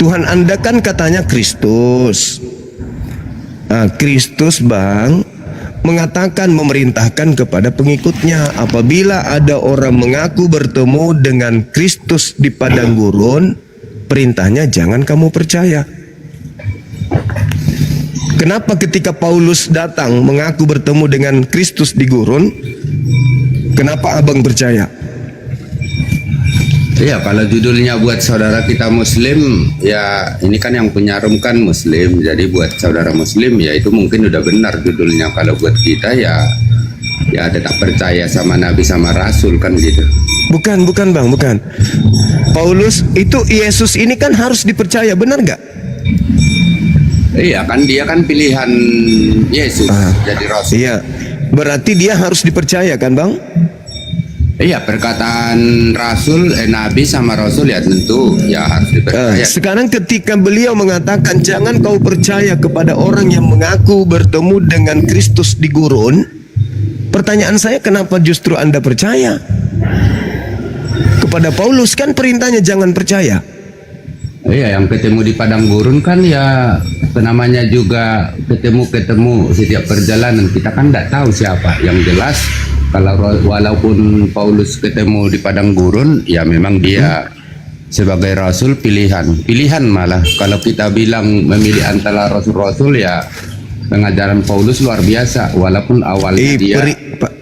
Tuhan Anda kan katanya Kristus. Nah, Kristus bang mengatakan, memerintahkan kepada pengikutnya, apabila ada orang mengaku bertemu dengan Kristus di padang gurun, perintahnya jangan kamu percaya. Kenapa ketika Paulus datang mengaku bertemu dengan Kristus di gurun, kenapa abang percaya? Ya, kalau judulnya buat saudara kita Muslim, ya ini kan yang penyarum kan Muslim. Jadi buat saudara Muslim ya itu mungkin udah benar judulnya. Kalau buat kita ya tetap percaya sama Nabi sama Rasul kan gitu. Bukan bang, bukan. Paulus itu Yesus ini kan harus dipercaya, benar nggak? Iya kan, dia kan pilihan Yesus jadi Rasul. Iya, berarti dia harus dipercaya kan bang? Iya, perkataan Rasul, Nabi sama Rasul ya tentu ya harus dipercaya. Sekarang ketika beliau mengatakan jangan kau percaya kepada orang yang mengaku bertemu dengan Kristus di gurun, pertanyaan saya, kenapa justru Anda percaya? Kepada Paulus kan perintahnya jangan percaya. Iya, yang ketemu di padang gurun kan ya namanya juga ketemu setiap perjalanan, kita kan tidak tahu siapa. Yang jelas kalau walaupun Paulus ketemu di padang gurun, ya memang dia sebagai rasul pilihan malah. Kalau kita bilang memilih antara rasul-rasul, ya pengajaran Paulus luar biasa. Walaupun awalnya dia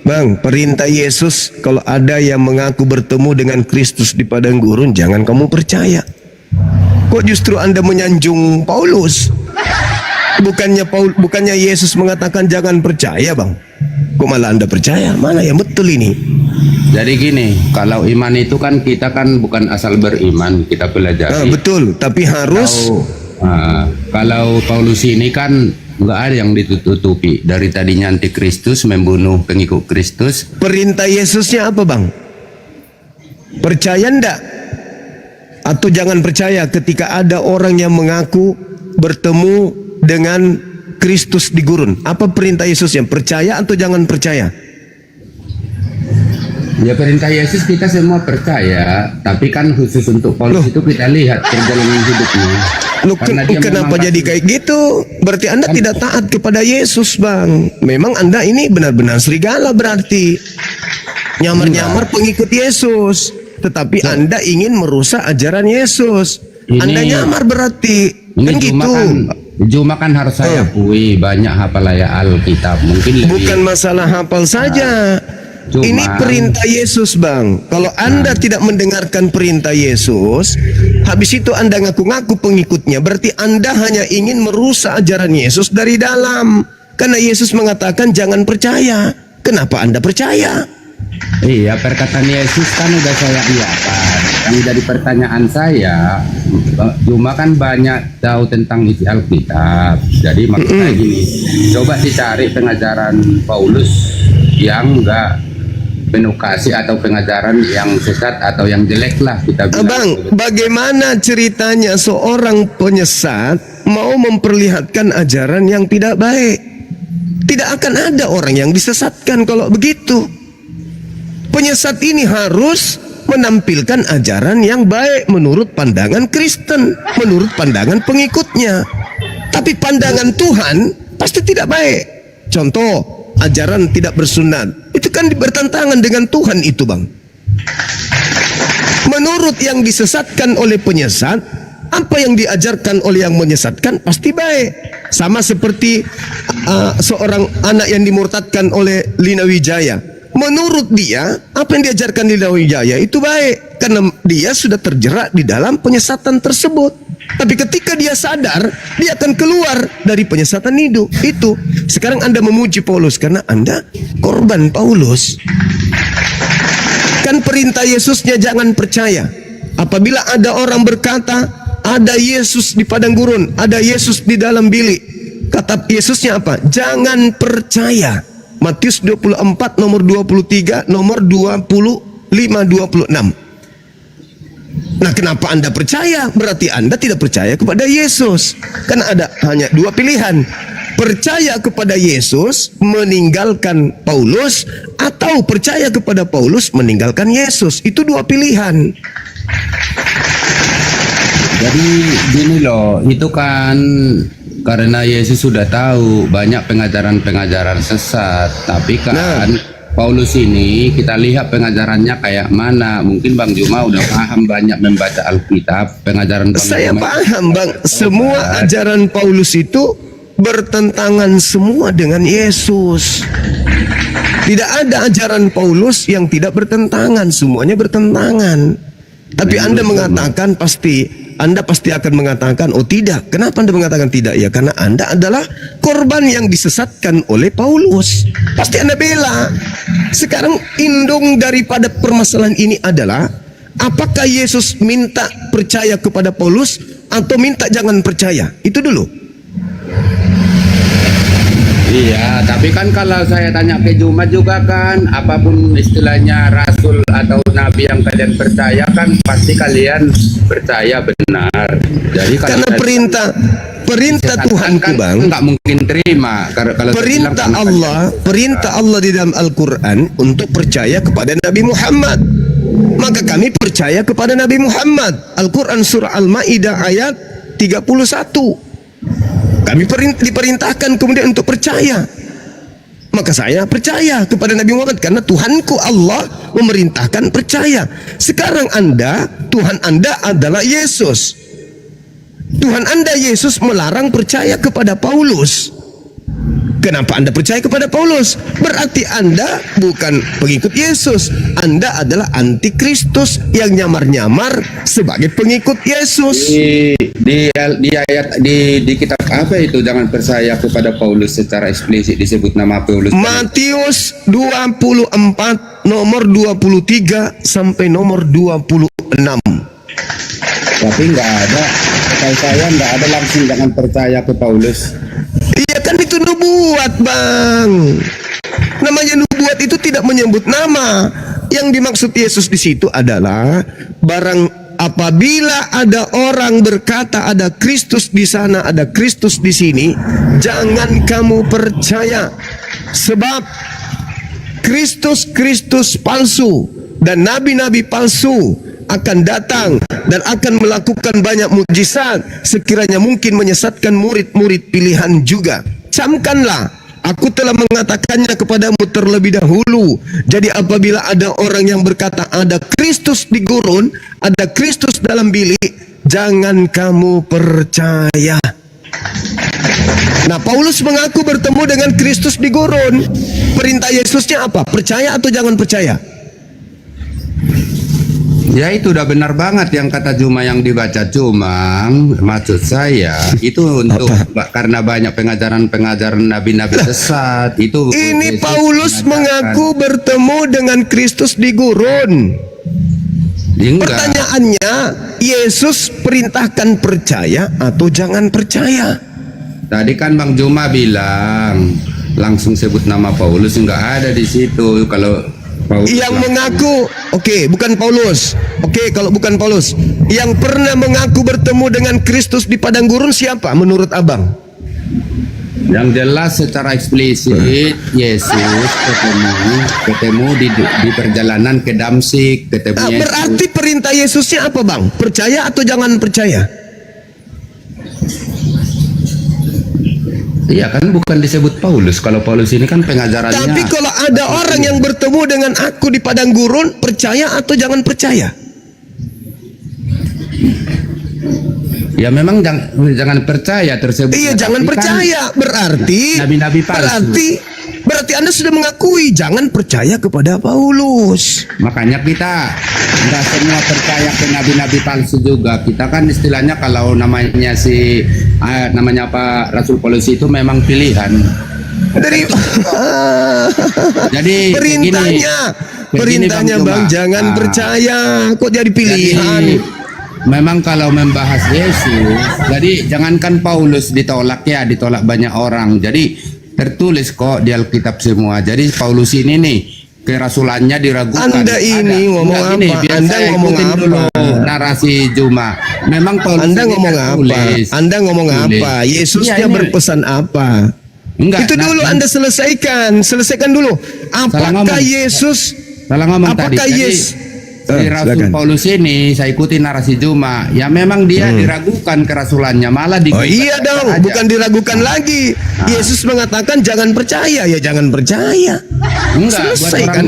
bang, perintah Yesus, kalau ada yang mengaku bertemu dengan Kristus di padang gurun, jangan kamu percaya. Kok justru Anda menyanjung Paulus? Bukannya Yesus mengatakan jangan percaya bang? Kok malah Anda percaya? Mana yang betul ini? Jadi gini, kalau iman itu kan kita kan bukan asal beriman, kita pelajari. Betul, tapi harus. Kalau Paulus ini kan nggak ada yang ditutupi. Dari tadinya antikristus, membunuh pengikut Kristus. Perintah Yesusnya apa bang? Percaya ndak? Atau jangan percaya ketika ada orang yang mengaku bertemu dengan Kristus di gurun? Apa perintah Yesus yang percaya atau jangan percaya? Ya, perintah Yesus kita semua percaya, tapi kan khusus untuk Paulus itu kita lihat perjalanan hidupnya. Kenapa jadi kayak gitu? Berarti Anda tidak taat kepada Yesus bang. Memang Anda ini benar-benar serigala berarti. Nyamar-nyamar pengikut Yesus, tetapi Anda ingin merusak ajaran Yesus. Anda nyamar berarti. Kan gitu. Cuma kan harus saya akui banyak hafalaya Alkitab. Mungkin lebih. Bukan masalah hafal saja. Ini perintah Yesus bang. Kalau Anda tidak mendengarkan perintah Yesus, habis itu Anda ngaku-ngaku pengikutnya, berarti Anda hanya ingin merusak ajaran Yesus dari dalam. Karena Yesus mengatakan jangan percaya. Kenapa Anda percaya? Iya, perkataan Yesus kan udah saya iakan. Yang jadi pertanyaan saya, cuma kan banyak tahu tentang isi Alkitab. Jadi maksudnya gini, coba dicari pengajaran Paulus yang enggak penuh kasih atau pengajaran yang sesat atau yang jelek lah kita bilang. Bang, bagaimana ceritanya seorang penyesat mau memperlihatkan ajaran yang tidak baik? Tidak akan ada orang yang disesatkan kalau begitu. Penyesat ini harus menampilkan ajaran yang baik menurut pandangan Kristen, menurut pandangan pengikutnya. Tapi pandangan Tuhan pasti tidak baik. Contoh, ajaran tidak bersunat, itu kan bertentangan dengan Tuhan itu bang. Menurut yang disesatkan oleh penyesat, apa yang diajarkan oleh yang menyesatkan pasti baik. Sama seperti seorang anak yang dimurtadkan oleh Lina Wijaya. Menurut dia, apa yang diajarkan Lina Wijaya itu baik, karena dia sudah terjerat di dalam penyesatan tersebut. Tapi ketika dia sadar, dia akan keluar dari penyesatan itu. Sekarang Anda memuji Paulus karena Anda korban Paulus. Kan perintah Yesusnya jangan percaya. Apabila ada orang berkata, ada Yesus di padang gurun, ada Yesus di dalam bilik, kata Yesusnya apa? Jangan percaya. Matius 24 nomor 23 nomor 25-26. Nah, kenapa Anda percaya? Berarti Anda tidak percaya kepada Yesus. Karena ada hanya dua pilihan. Percaya kepada Yesus, meninggalkan Paulus, atau percaya kepada Paulus, meninggalkan Yesus. Itu dua pilihan. Jadi gini loh, itu kan karena Yesus sudah tahu banyak pengajaran-pengajaran sesat, tapi kan Paulus ini kita lihat pengajarannya kayak mana. Mungkin Bang Juma udah paham banyak membaca Alkitab, pengajaran Bang Saya Juma. paham Bang, semua ajaran Paulus itu bertentangan semua dengan Yesus. Tidak ada ajaran Paulus yang tidak bertentangan, semuanya bertentangan. Tapi Anda mengatakan Anda pasti akan mengatakan, oh tidak. Kenapa Anda mengatakan tidak? Ya karena Anda adalah korban yang disesatkan oleh Paulus. Pasti Anda bela. Sekarang indung daripada permasalahan ini adalah, apakah Yesus minta percaya kepada Paulus atau minta jangan percaya? Itu dulu. Iya, tapi kan kalau saya tanya ke Juma juga kan, apapun istilahnya rasul atau nabi yang kalian percaya kan pasti kalian percaya benar. Jadi kalau Karena perintah Tuhanku kan Bang, nggak mungkin terima. Kalau perintah Allah di dalam Al-Quran untuk percaya kepada Nabi Muhammad. Maka kami percaya kepada Nabi Muhammad. Al-Quran surah Al-Ma'idah ayat 31. Kami diperintahkan kemudian untuk percaya. Maka saya percaya kepada Nabi Muhammad karena Tuhanku Allah memerintahkan percaya. Sekarang Tuhan Anda adalah Yesus. Tuhan Anda Yesus melarang percaya kepada Paulus. Kenapa Anda percaya kepada Paulus? Berarti Anda bukan pengikut Yesus. Anda adalah antikristus yang nyamar-nyamar sebagai pengikut Yesus. Di ayat di kitab apa itu, jangan percaya kepada Paulus secara eksplisit disebut nama Paulus. Matius 24 nomor 23 sampai nomor 26. Tapi nggak ada, kalau saya nggak ada langsung jangan percaya ke Paulus. Iya kan itu nubuat Bang. Namanya nubuat itu tidak menyebut nama. Yang dimaksud Yesus di situ adalah apabila ada orang berkata ada Kristus di sana, ada Kristus di sini, jangan kamu percaya. Sebab Kristus palsu dan nabi-nabi palsu akan datang dan akan melakukan banyak mukjizat, sekiranya mungkin menyesatkan murid-murid pilihan juga. Camkanlah, aku telah mengatakannya kepadamu terlebih dahulu. Jadi apabila ada orang yang berkata ada Kristus di gurun, ada Kristus dalam bilik, jangan kamu percaya. Nah, Paulus mengaku bertemu dengan Kristus di gurun. Perintah Yesusnya apa? Percaya atau jangan percaya? Ya itu udah benar banget yang kata Juma yang dibaca. Cuma maksud saya itu untuk karena banyak pengajaran nabi-nabi sesat itu. Ini Paulus mengaku bertemu dengan Kristus di gurun. Pertanyaannya, Yesus perintahkan percaya atau jangan percaya? Tadi kan Bang Juma bilang langsung sebut nama Paulus, nggak ada di situ. Kalau Paulus yang mengaku, bukan Paulus. Kalau bukan Paulus, yang pernah mengaku bertemu dengan Kristus di padang gurun siapa menurut Abang? Yang jelas secara eksplisit Yesus ketemu di perjalanan ke Damsik, ketemu Yesus. Berarti perintah Yesusnya apa Bang? Percaya atau jangan percaya? Iya kan bukan disebut Paulus. Kalau Paulus ini kan pengajarannya. Tapi kalau ada orang yang bertemu dengan aku di padang gurun, percaya atau jangan percaya? Ya memang jangan percaya tersebut. Iya, jangan percaya. Berarti nabi-nabi palsu. Berarti Anda sudah mengakui jangan percaya kepada Paulus. Makanya kita nggak semua percaya ke nabi-nabi palsu juga. Kita kan istilahnya kalau namanya namanya apa Rasul Paulus itu memang pilihan. Jadi perintahnya Bang jangan percaya. Kok jadi pilihan? Memang kalau membahas Yesus, jadi jangankan Paulus ditolak banyak orang. Jadi tertulis kok di Alkitab semua. Jadi Paulus ini nih kerasulannya diragukan. Anda ini ngomong apa? Anda ngomong apa? Dulu narasi Juma. Memang Paulus Anda ngomong apa? Anda ngomong apa? Yesusnya berpesan apa? Enggak, itu dulu Anda selesaikan dulu. Apakah Yesus? Salah ngomong apakah tadi. Yesus? si Rasul silakan. Paulus ini, saya ikuti narasi Juma, ya memang dia diragukan kerasulannya, malah Oh digugat iya dong, aja. bukan diragukan lagi. Yesus mengatakan jangan percaya, ya jangan percaya. Enggak, buat Selesai kan?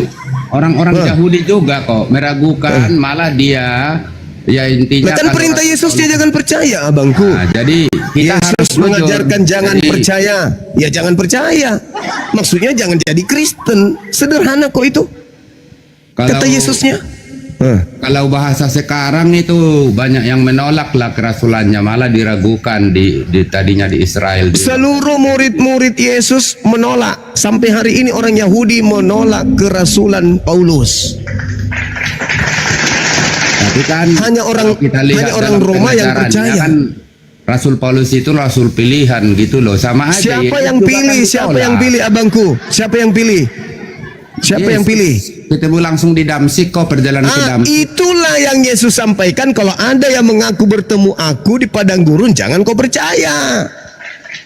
orang-orang Yahudi juga kok meragukan, malah dia ya intinya Nah, kan kalau perintah Rasul Yesus dia Paulus- jangan percaya, abangku. Nah, jadi kita harus Yesus jujur. mengajarkan jangan Jadi, percaya, ya jangan percaya. Maksudnya jangan jadi Kristen. Sederhana kok itu. kalau, Kata Yesusnya. Kalau bahasa sekarang itu banyak yang menolak lah kerasulannya, malah diragukan di tadinya di Israel. Seluruh murid-murid Yesus menolak. Sampai hari ini orang Yahudi menolak kerasulan Paulus. Tapi kan Hanya orang- kalau kita lihat hanya orang dalam Roma yang pengajarannya percaya. kan, Rasul Paulus itu rasul pilihan gitu loh, sama aja. Siapa Yesus yang juga pilih? kan Siapa ditolak. yang pilih, abangku? Siapa yang pilih? Siapa yang Yesus pilih? Ketemu langsung di Damsik kok, perjalanan ke Damsik. Itulah yang Yesus sampaikan. Kalau ada yang mengaku bertemu aku di padang gurun, jangan kau percaya.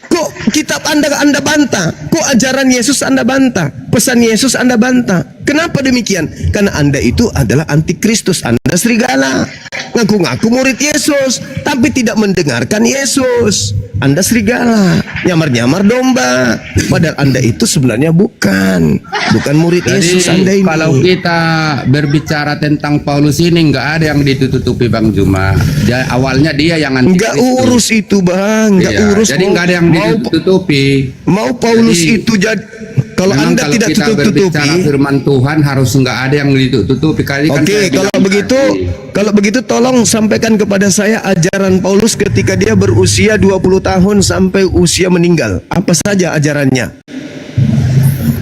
Kok kitab Anda bantah? Kok ajaran Yesus Anda bantah? Pesan Yesus Anda bantah? Kenapa demikian? Karena Anda itu adalah antikristus. Anda serigala. Ngaku-ngaku murid Yesus, tapi tidak mendengarkan Yesus. Anda serigala, nyamar-nyamar domba. Padahal Anda itu sebenarnya bukan murid Yesus Anda Jadi ini. kalau kita berbicara tentang Paulus ini nggak ada yang ditutupi Bang Juma. Awalnya dia yang anti Nggak urus itu, Bang. Nggak Iya, urus. jadi nggak ada yang ditutupi. Mau Paulus Jadi, itu jadi kalau Memang Anda kalau tidak kita tutup-tutupi. berbicara firman Tuhan harus nggak ada yang ditutupi. Kali kan Oke, saya kalau bilang begitu, tolong sampaikan kepada saya ajaran Paulus ketika dia berusia 20 tahun sampai usia meninggal. Apa saja ajarannya?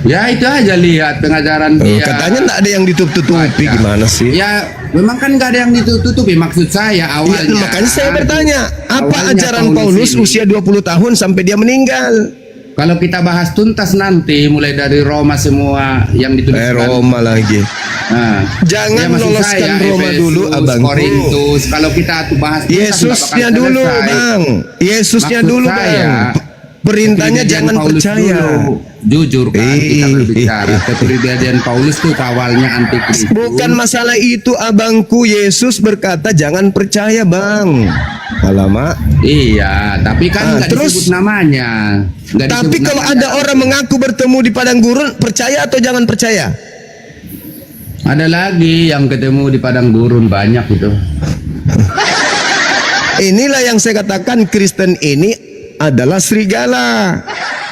ya itu aja, lihat pengajaran dia. Katanya nggak ada yang ditutup-tutupi, Baca. gimana sih? Ya memang kan nggak ada yang ditutupi, maksud saya Ya, awalnya. makanya saya bertanya, apa Awalnya ajaran Paulus ini. usia 20 tahun sampai dia meninggal? Kalau kita bahas tuntas nanti, mulai dari Roma semua yang dituliskan. Roma lagi. Nah, Jangan maksud loloskan Roma Efesus, dulu, abangku. Korintus. Kalau kita tuh bahas tuntas, Yesusnya nggak bakal dulu, selesai. Bang. Yesusnya Maksud dulu, saya, Bang. Perintahnya kepribadian jangan Paulus percaya. dulu. Jujur kan kita berbicara, kepribadian Paulus tuh awalnya antikristus. Bukan masalah itu, abangku. Yesus berkata jangan percaya, Bang. Alamak. Iya, tapi kan nggak terus? disebut namanya. Nggak Tapi disebut kalau namanya. ada orang mengaku bertemu di padang gurun, percaya atau jangan percaya? Ada lagi yang ketemu di padang gurun, banyak itu. Inilah yang saya katakan, Kristen ini adalah serigala.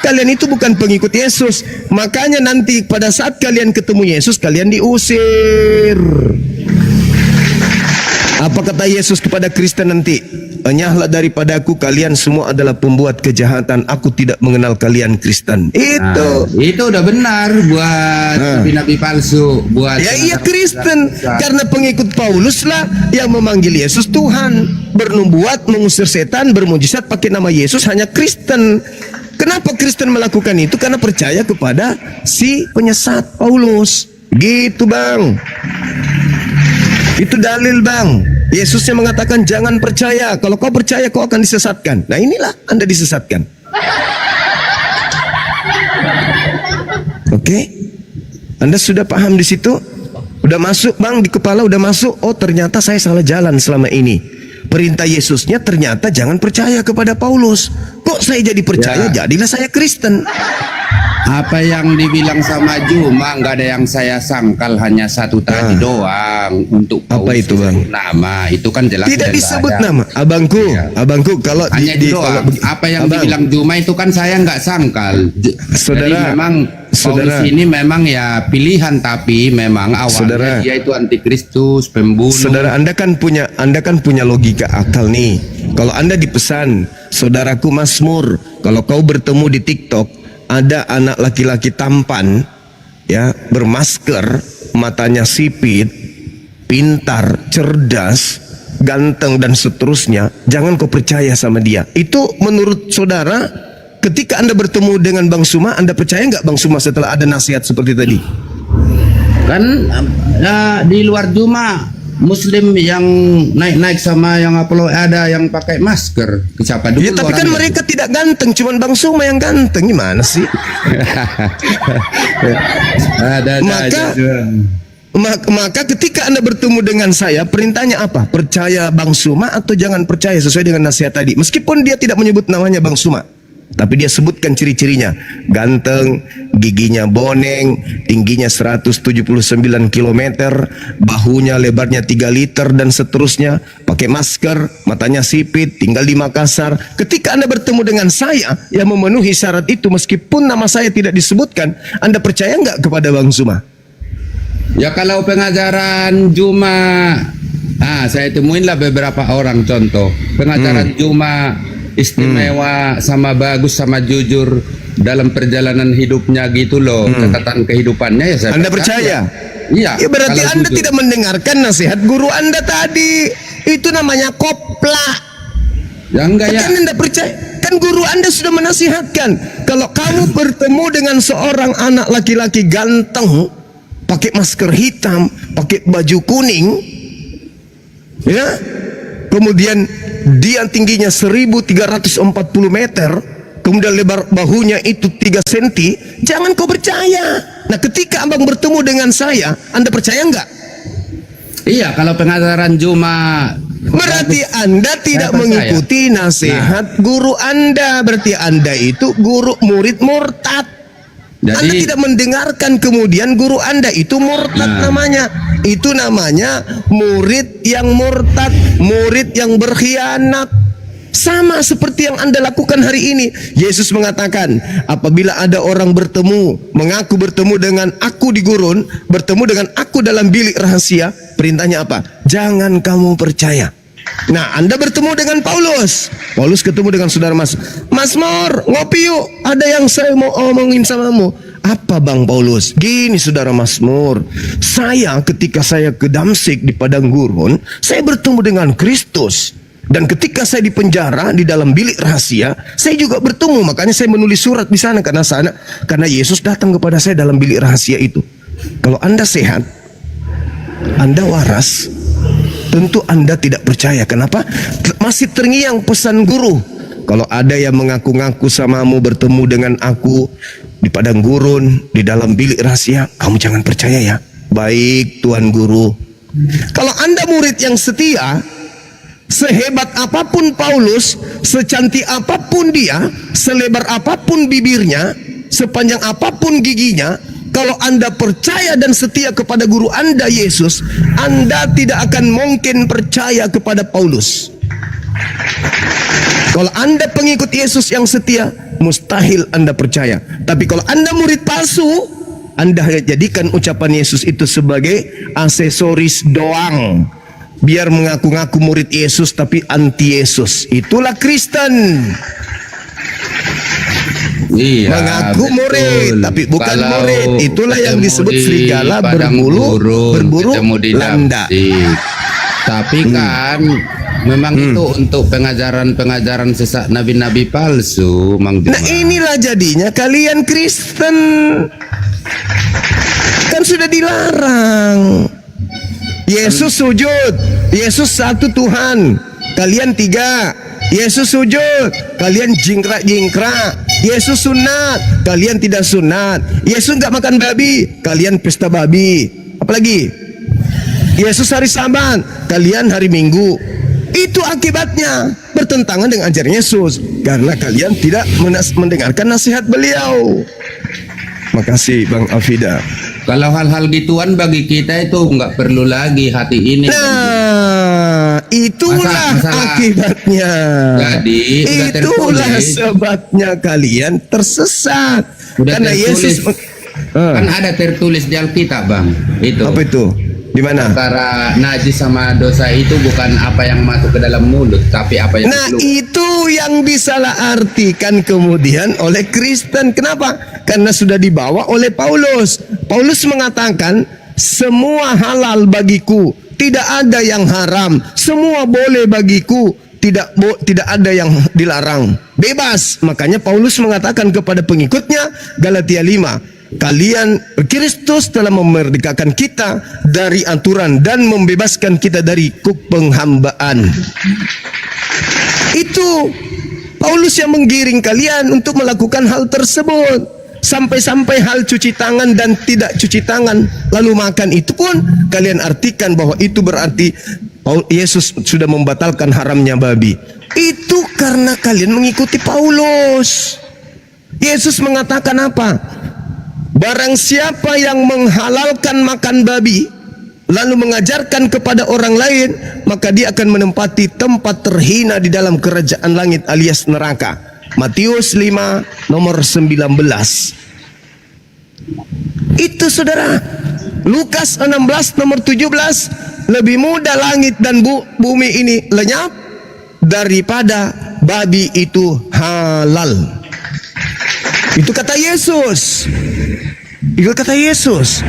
Kalian itu bukan pengikut Yesus. Makanya nanti pada saat kalian ketemu Yesus, kalian diusir. Apa kata Yesus kepada Kristen nanti? Enyahlah daripadaku, kalian semua adalah pembuat kejahatan. Aku tidak mengenal kalian, Kristen. Itu. Nah, itu udah benar buat nabi-nabi palsu, buat Ya iya, Kristen. besar. Karena pengikut Paulus lah yang memanggil Yesus Tuhan, bernubuat, mengusir setan, bermujizat pakai nama Yesus, hanya Kristen. Kenapa Kristen melakukan itu? Karena percaya kepada si penyesat Paulus. Gitu, Bang. Itu dalil, Bang. Yesusnya mengatakan jangan percaya. Kalau kau percaya kau akan disesatkan. Nah, inilah Anda disesatkan. Oke? Anda sudah paham di situ? Udah masuk, Bang, di kepala udah masuk. Oh, ternyata saya salah jalan selama ini. Perintah Yesusnya ternyata jangan percaya kepada Paulus. Kok saya jadi percaya? Ya. Jadilah saya Kristen. Apa yang dibilang sama Juma nggak ada yang saya sangkal, hanya satu tadi doang untuk Apa Paulus itu, Bang? disebut nama. Itu kan jelas Tidak udah nggak disebut ada. nama. Abangku, Iya. abangku kalau Hanya itu doang. kalau Apa yang Abang, dibilang Juma itu kan saya nggak sangkal. Saudara, Jadi memang Paulus saudara. ini memang ya pilihan, tapi memang awalnya Saudara. dia itu antikristus, pembunuh. Saudara, Anda kan punya logika akal nih. Kalau Anda dipesan, saudaraku Mazmur, kalau kau bertemu di TikTok ada anak laki-laki tampan, ya, bermasker, matanya sipit, pintar, cerdas, ganteng dan seterusnya, jangan kau percaya sama dia. Itu menurut saudara, ketika Anda bertemu dengan Bang Suma, Anda percaya nggak Bang Suma setelah ada nasihat seperti tadi? Kan di luar Juma Muslim yang naik-naik sama yang upload ada yang pakai masker. Siapa dulu? Ya, tapi kan orangnya? mereka tidak ganteng, cuman Bang Suma yang ganteng. Gimana sih? ada Maka- aja. Maka ketika Anda bertemu dengan saya, perintahnya apa? Percaya Bang Suma atau jangan percaya sesuai dengan nasihat tadi. Meskipun dia tidak menyebut namanya Bang Suma, tapi dia sebutkan ciri-cirinya. Ganteng, giginya boneng, tingginya 179 km, bahunya lebarnya 3 liter dan seterusnya, pakai masker, matanya sipit, tinggal di Makassar. Ketika Anda bertemu dengan saya yang memenuhi syarat itu, meskipun nama saya tidak disebutkan, Anda percaya nggak kepada Bang Suma? Ya kalau pengajaran Juma, saya temuinlah beberapa orang contoh. Pengajaran Juma istimewa sama bagus sama jujur dalam perjalanan hidupnya gitu loh. Catatan kehidupannya ya saya Anda percaya? Iya. Ya berarti kalau Anda jujur. tidak mendengarkan nasihat guru Anda tadi. Itu namanya kopla. Ya enggak ya. Kan Anda percaya? Kan guru Anda sudah menasihatkan. Kalau kamu bertemu dengan seorang anak laki-laki ganteng, pakai masker hitam, pakai baju kuning, ya, kemudian dia tingginya 1340 meter, kemudian lebar bahunya itu 3 cm, jangan kau percaya. Nah, ketika abang bertemu dengan saya, Anda percaya enggak? Iya, kalau pengajaran Juma Berarti Anda tidak percaya. mengikuti nasihat guru Anda. Berarti Anda itu guru murid murtad. Jadi, Anda tidak mendengarkan, kemudian guru Anda itu murtad namanya. Itu namanya murid yang murtad, murid yang berkhianat. Sama seperti yang Anda lakukan hari ini. Yesus mengatakan, apabila ada orang mengaku bertemu dengan aku di gurun, bertemu dengan aku dalam bilik rahasia, perintahnya apa? Jangan kamu percaya. Nah, Anda bertemu dengan Paulus. Paulus ketemu dengan saudara Mazmur, ngopi yuk. Ada yang saya mau omongin samamu. Apa Bang Paulus? Gini saudara Mazmur, ketika saya ke Damsik di padang gurun, saya bertemu dengan Kristus. Dan ketika saya di penjara di dalam bilik rahasia, saya juga bertemu. Makanya saya menulis surat di sana karena Yesus datang kepada saya dalam bilik rahasia itu. Kalau Anda sehat, Anda waras, tentu Anda tidak percaya. Kenapa? Masih terngiang pesan guru. Kalau ada yang mengaku-ngaku samamu bertemu dengan aku di padang gurun, di dalam bilik rahasia, kamu jangan percaya ya. Baik Tuan Guru. Kalau Anda murid yang setia, sehebat apapun Paulus, secantik apapun dia, selebar apapun bibirnya, sepanjang apapun giginya, kalau Anda percaya dan setia kepada guru Anda Yesus, Anda tidak akan mungkin percaya kepada Paulus. Kalau Anda pengikut Yesus yang setia, mustahil Anda percaya. Tapi kalau Anda murid palsu, Anda jadikan ucapan Yesus itu sebagai aksesoris doang. Biar mengaku-ngaku murid Yesus tapi anti Yesus. Itulah Kristen. iya, Mengaku betul. murid tapi bukan Kalau murid. Itulah yang ketemu disebut di serigala padang gurun, berburu ketemu di landa. Damsik. Tapi kan memang itu untuk pengajaran sesat nabi-nabi palsu, Mang Juma. Nah, inilah jadinya kalian Kristen. Kan sudah dilarang. Yesus sujud, Yesus satu Tuhan, kalian 3. Yesus sujud, kalian jingkrak-jingkrak. Yesus sunat, kalian tidak sunat. Yesus nggak makan babi, kalian pesta babi. Apalagi? Yesus hari Sabat, kalian hari Minggu. Itu akibatnya bertentangan dengan ajaran Yesus, karena kalian tidak mendengarkan nasihat beliau. Makasih Bang Afida. Kalau hal-hal gituan bagi kita itu nggak perlu lagi hati ini. Nah, itulah Masalah. akibatnya. Jadi, sudah itulah tertulis. sebabnya kalian tersesat. Sudah Karena tertulis. Yesus Kan ada tertulis di Alkitab, Bang. Itu. apa itu? Di mana? Antara najis sama dosa itu bukan apa yang masuk ke dalam mulut, tapi apa yang Nah, keluar. itu yang disalahartikan kemudian oleh Kristen. Kenapa? Karena sudah dibawa oleh Paulus. Paulus mengatakan, semua halal bagiku, tidak ada yang haram. Semua boleh bagiku, tidak ada yang dilarang. Bebas. Makanya Paulus mengatakan kepada pengikutnya, Galatia 5, Kristus telah memerdekakan kita dari aturan dan membebaskan kita dari penghambaan. Itu Paulus yang menggiring kalian untuk melakukan hal tersebut. Sampai-sampai hal cuci tangan dan tidak cuci tangan lalu makan itu pun kalian artikan bahwa itu berarti Yesus sudah membatalkan haramnya babi. Itu karena kalian mengikuti Paulus. Yesus mengatakan apa? Barang siapa yang menghalalkan makan babi lalu mengajarkan kepada orang lain, maka dia akan menempati tempat terhina di dalam kerajaan langit alias neraka. Matius 5 nomor 19. Itu saudara. Lukas 16 nomor 17, lebih mudah langit dan bumi ini lenyap daripada babi itu halal. Itu kata Yesus. Itu kata Yesus.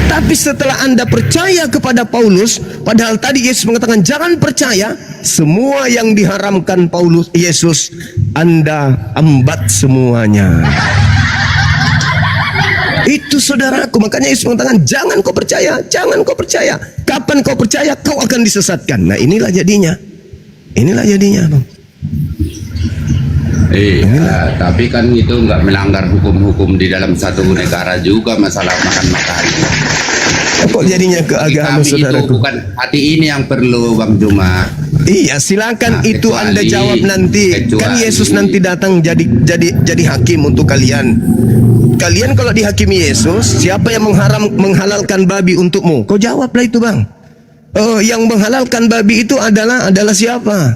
Tapi setelah Anda percaya kepada Paulus, padahal tadi Yesus mengatakan jangan percaya, semua yang diharamkan Yesus, Anda ambat semuanya. Itu saudaraku, makanya Yesus mengatakan jangan kau percaya, jangan kau percaya. Kapan kau percaya, kau akan disesatkan. Nah inilah jadinya. Inilah jadinya, Bang. Iya, tapi kan itu nggak melanggar hukum-hukum di dalam satu negara juga masalah makan-makan. Kok jadinya ke agama, Tapi saudaraku? itu bukan hati ini yang perlu, Bang Juma. Iya, silakan Nah, itu Anda jawab nanti. Kan Yesus nanti datang jadi hakim untuk kalian. Kalian kalau dihakimi Yesus, siapa yang menghalalkan babi untukmu? Kau jawablah itu, Bang. Oh, yang menghalalkan babi itu adalah siapa?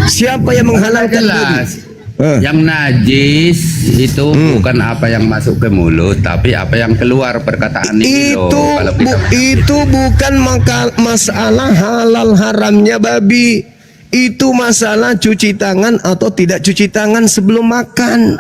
Siapa yang menghalalkan babi? Jelas. Yang najis itu bukan apa yang masuk ke mulut, tapi apa yang keluar perkataan itu. Kalau kita Itu bukan masalah halal haramnya babi. Itu masalah cuci tangan atau tidak cuci tangan sebelum makan.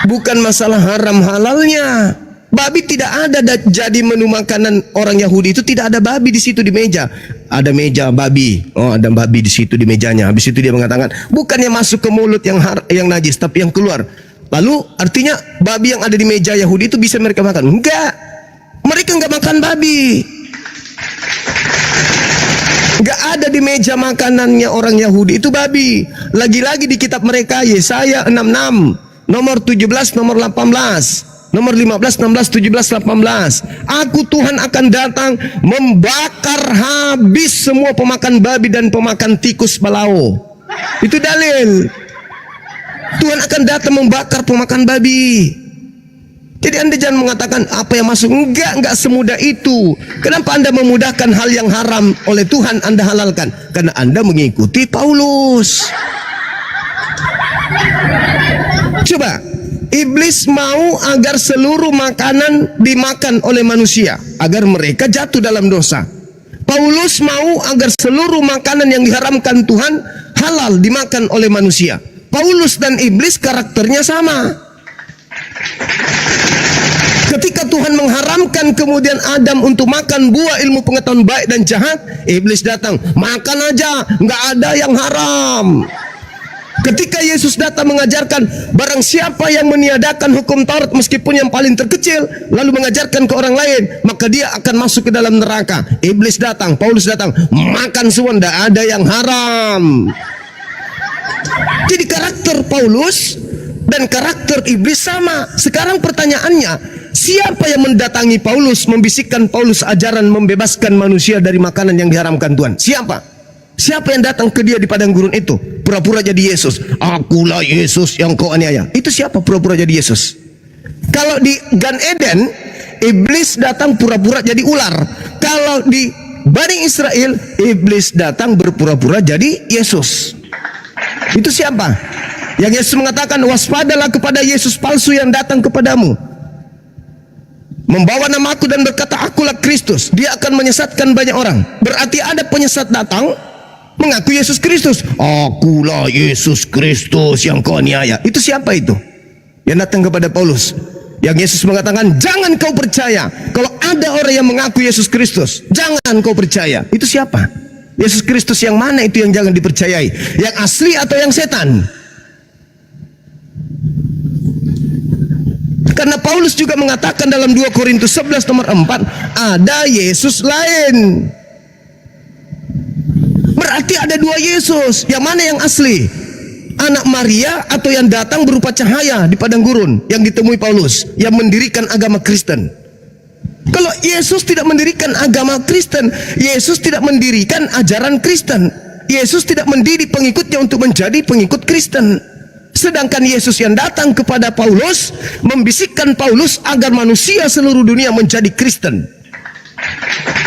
Bukan masalah haram halalnya. Babi tidak ada jadi menu makanan orang Yahudi itu, tidak ada babi di situ di meja. Ada meja babi. Oh, ada babi di situ di mejanya. Habis itu dia mengatakan, bukannya masuk ke mulut yang najis, tapi yang keluar. Lalu artinya babi yang ada di meja Yahudi itu bisa mereka makan? Enggak. Mereka enggak makan babi. Enggak ada di meja makanannya orang Yahudi itu babi. Lagi-lagi di kitab mereka Yesaya 66 nomor 17 nomor 18. Nomor 15, 16, 17, 18. Aku Tuhan akan datang membakar habis semua pemakan babi dan pemakan tikus balao. Itu dalil. Tuhan akan datang membakar pemakan babi. Jadi Anda jangan mengatakan apa yang masuk. Enggak semudah itu. Kenapa Anda memudahkan hal yang haram oleh Tuhan Anda halalkan? Karena Anda mengikuti Paulus. Coba. Iblis mau agar seluruh makanan dimakan oleh manusia, agar mereka jatuh dalam dosa. Paulus mau agar seluruh makanan yang diharamkan Tuhan halal dimakan oleh manusia. Paulus dan iblis karakternya sama. Ketika Tuhan mengharamkan kemudian Adam untuk makan buah ilmu pengetahuan baik dan jahat, iblis datang, makan aja, nggak ada yang haram. Ketika Yesus datang mengajarkan barang siapa yang meniadakan hukum Taurat meskipun yang paling terkecil lalu mengajarkan ke orang lain, maka dia akan masuk ke dalam neraka. Iblis datang, Paulus datang, makan semua, tidak ada yang haram. Jadi karakter Paulus dan karakter iblis sama. Sekarang pertanyaannya, siapa yang mendatangi Paulus, membisikkan Paulus ajaran membebaskan manusia dari makanan yang diharamkan Tuhan? Siapa? Siapa yang datang ke dia di padang gurun itu? Pura-pura jadi Yesus. Akulah Yesus yang kau aniaya. Itu siapa pura-pura jadi Yesus? Kalau di Gan Eden, iblis datang pura-pura jadi ular. Kalau di Bani Israel, iblis datang berpura-pura jadi Yesus. Itu siapa? Yang Yesus mengatakan, waspadalah kepada Yesus palsu yang datang kepadamu, membawa namaku dan berkata akulah Kristus. Dia akan menyesatkan banyak orang. Berarti ada penyesat datang mengaku Yesus Kristus. Akulah Yesus Kristus yang kau aniaya. Itu siapa itu? Yang datang kepada Paulus. Yang Yesus mengatakan, jangan kau percaya. Kalau ada orang yang mengaku Yesus Kristus, jangan kau percaya. Itu siapa? Yesus Kristus yang mana itu yang jangan dipercayai? Yang asli atau yang setan? Karena Paulus juga mengatakan dalam 2 Korintus 11 nomor 4, ada Yesus lain. Berarti ada dua Yesus. Yang mana yang asli? anak Maria atau yang datang berupa cahaya di padang gurun yang ditemui Paulus yang mendirikan agama Kristen? Kalau Yesus tidak mendirikan agama Kristen, Yesus tidak mendirikan ajaran Kristen, Yesus tidak mendidik pengikutnya untuk menjadi pengikut Kristen. Sedangkan Yesus yang datang kepada Paulus membisikkan Paulus agar manusia seluruh dunia menjadi Kristen.